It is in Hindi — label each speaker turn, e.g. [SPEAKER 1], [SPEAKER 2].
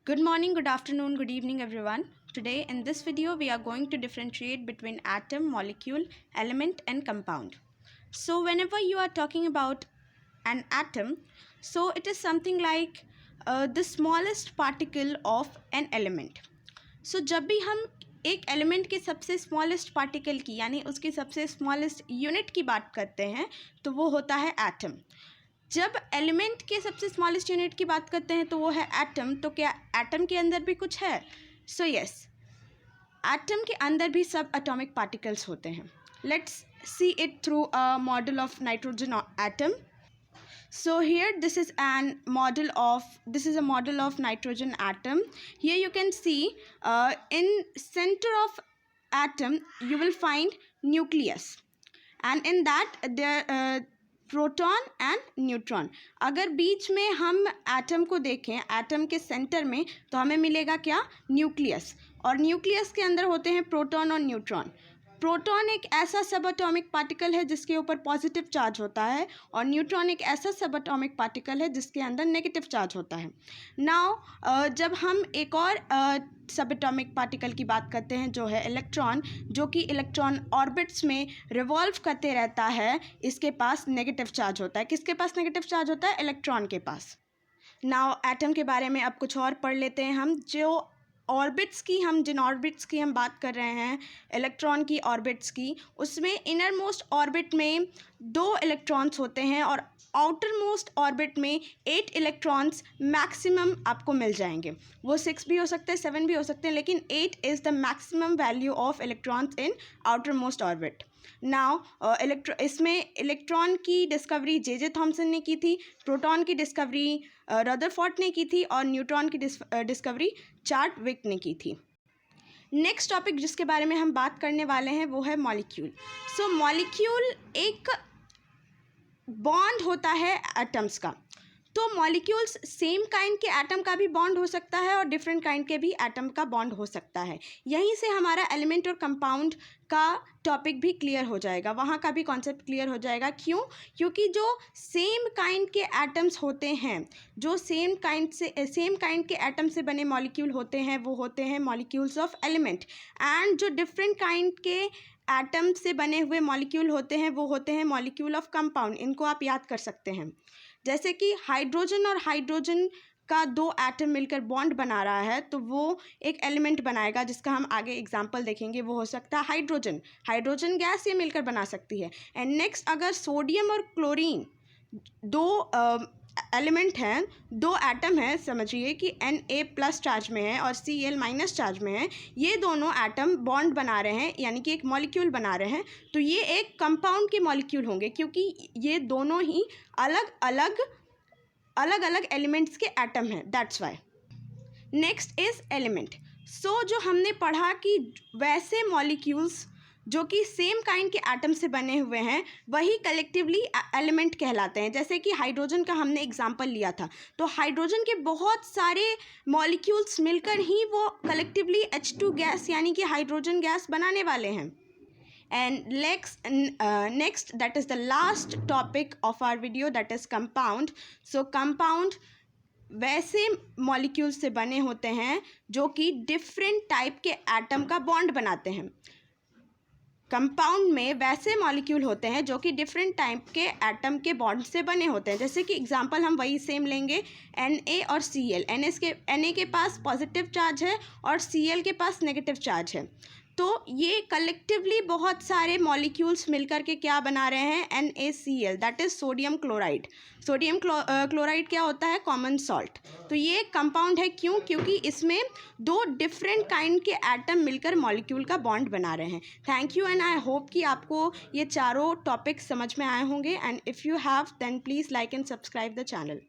[SPEAKER 1] Good morning, good afternoon, good evening everyone. Today in this video we are going to differentiate between atom, molecule, element and compound. So whenever you are talking about an atom, so it is something like the smallest particle of an element. So जब भी हम एक एलिमेंट के सबसे स्मॉलेस्ट पार्टिकल की यानी उसकी सबसे स्मॉलेस्ट यूनिट की बात करते हैं तो वो होता है एटम. जब एलिमेंट के सबसे स्मॉलेस्ट यूनिट की बात करते हैं तो वो है एटम. तो क्या एटम के अंदर भी कुछ है? सो यस, एटम के अंदर भी सब एटॉमिक पार्टिकल्स होते हैं. Let's see it through a model of nitrogen atom. So here this is a model of nitrogen atom. Here you can see in center of atom you will find nucleus, and in that there proton and neutron. अगर बीच में हम एटम को देखें, एटम के सेंटर में, तो हमें मिलेगा क्या? न्यूक्लियस. और न्यूक्लियस के अंदर होते हैं प्रोटॉन और न्यूट्रॉन. प्रोटॉन एक ऐसा सब एटॉमिक पार्टिकल है जिसके ऊपर पॉजिटिव चार्ज होता है और न्यूट्रॉन एक ऐसा सब एटॉमिक पार्टिकल है जिसके अंदर नेगेटिव चार्ज होता है. नाउ जब हम एक और सब एटॉमिक पार्टिकल की बात करते हैं जो है इलेक्ट्रॉन, जो कि इलेक्ट्रॉन ऑर्बिट्स में रिवॉल्व करते रहता है, इसके पास नेगेटिव चार्ज होता है. किसके पास नेगेटिव चार्ज होता है? इलेक्ट्रॉन के पास. नाउ एटम के बारे में अब कुछ और पढ़ लेते हैं हम. जिन ऑर्बिट्स की हम बात कर रहे हैं, इलेक्ट्रॉन की ऑर्बिट्स की, उसमें इनर मोस्ट ऑर्बिट में 2 इलेक्ट्रॉन्स होते हैं और आउटर मोस्ट ऑर्बिट में 8 इलेक्ट्रॉन्स मैक्सिमम आपको मिल जाएंगे. वो 6 भी हो सकते हैं, 7 भी हो सकते हैं, लेकिन 8 is the maximum value of electrons in outer most orbit. Now इसमें इलेक्ट्रॉन की डिस्कवरी जे थॉमसन ने की थी, प्रोटॉन की डिस्कवरी रदरफोर्ड ने की थी और न्यूट्रॉन की डिस्कवरी चार्टविक ने की थी. नेक्स्ट टॉपिक जिसके बारे में हम बात करने वाले हैं वो है मॉलिक्यूल. सो मॉलिक्यूल एक बॉन्ड होता है एटम्स का. तो मॉलिक्यूल्स सेम काइंड के एटम का भी बॉन्ड हो सकता है और डिफरेंट काइंड के भी एटम का बॉन्ड हो सकता है. यहीं से हमारा एलिमेंट और कंपाउंड का टॉपिक भी क्लियर हो जाएगा, वहाँ का भी कॉन्सेप्ट क्लियर हो जाएगा. क्यों? क्योंकि जो सेम काइंड के एटम्स होते हैं, जो सेम काइंड के एटम से बने मॉलिक्यूल होते हैं, वो होते हैं मॉलिक्यूल्स ऑफ एलिमेंट. एंड जो डिफरेंट काइंड के एटम से बने हुए मॉलिक्यूल होते हैं वो होते हैं मॉलिक्यूल ऑफ कंपाउंड. इनको आप याद कर सकते हैं. जैसे कि हाइड्रोजन और हाइड्रोजन का 2 एटम मिलकर बॉन्ड बना रहा है तो वो एक एलिमेंट बनाएगा, जिसका हम आगे एग्जांपल देखेंगे. वो हो सकता है हाइड्रोजन गैस ये मिलकर बना सकती है. एंड नेक्स्ट, अगर सोडियम और क्लोरीन 2 एलिमेंट हैं, 2 एटम हैं, समझिए कि Na+ चार्ज में है और Cl- चार्ज में है, ये दोनों एटम बॉन्ड बना रहे हैं यानी कि एक मॉलिक्यूल बना रहे हैं, तो ये एक कंपाउंड के मॉलिक्यूल होंगे क्योंकि ये दोनों ही अलग अलग एलिमेंट्स के एटम हैं. That's why. Next is element. So जो हमने पढ़ा कि वैसे मॉलिक्यूल्स जो कि सेम काइंड के एटम से बने हुए हैं वही कलेक्टिवली एलिमेंट कहलाते हैं. जैसे कि हाइड्रोजन का हमने एग्जांपल लिया था, तो हाइड्रोजन के बहुत सारे मॉलिक्यूल्स मिलकर ही वो कलेक्टिवली H2 गैस यानी कि हाइड्रोजन गैस बनाने वाले हैं. And next, that is the last topic of our video, that is compound. So compound वैसे मॉलिक्यूल से बने होते हैं जो कि डिफरेंट टाइप के एटम का बॉन्ड बनाते हैं. कंपाउंड में वैसे मॉलिक्यूल होते हैं जो कि डिफरेंट टाइप के एटम के बॉन्ड से बने होते हैं. जैसे कि एग्जांपल हम वही सेम लेंगे, Na और Cl. Na के पास पॉजिटिव चार्ज है और Cl के पास नेगेटिव चार्ज है. तो ये कलेक्टिवली बहुत सारे मॉलिक्यूल्स मिलकर के क्या बना रहे हैं? NaCl, that is sodium chloride. Sodium chloride क्या होता है? Common salt. तो ये कंपाउंड है. क्यों? क्योंकि इसमें 2 डिफरेंट काइंड के एटम मिलकर मॉलिक्यूल का बॉन्ड बना रहे हैं. Thank you and I hope कि आपको ये चारों टॉपिक्स समझ में आए होंगे. And if you have then please like and subscribe the channel.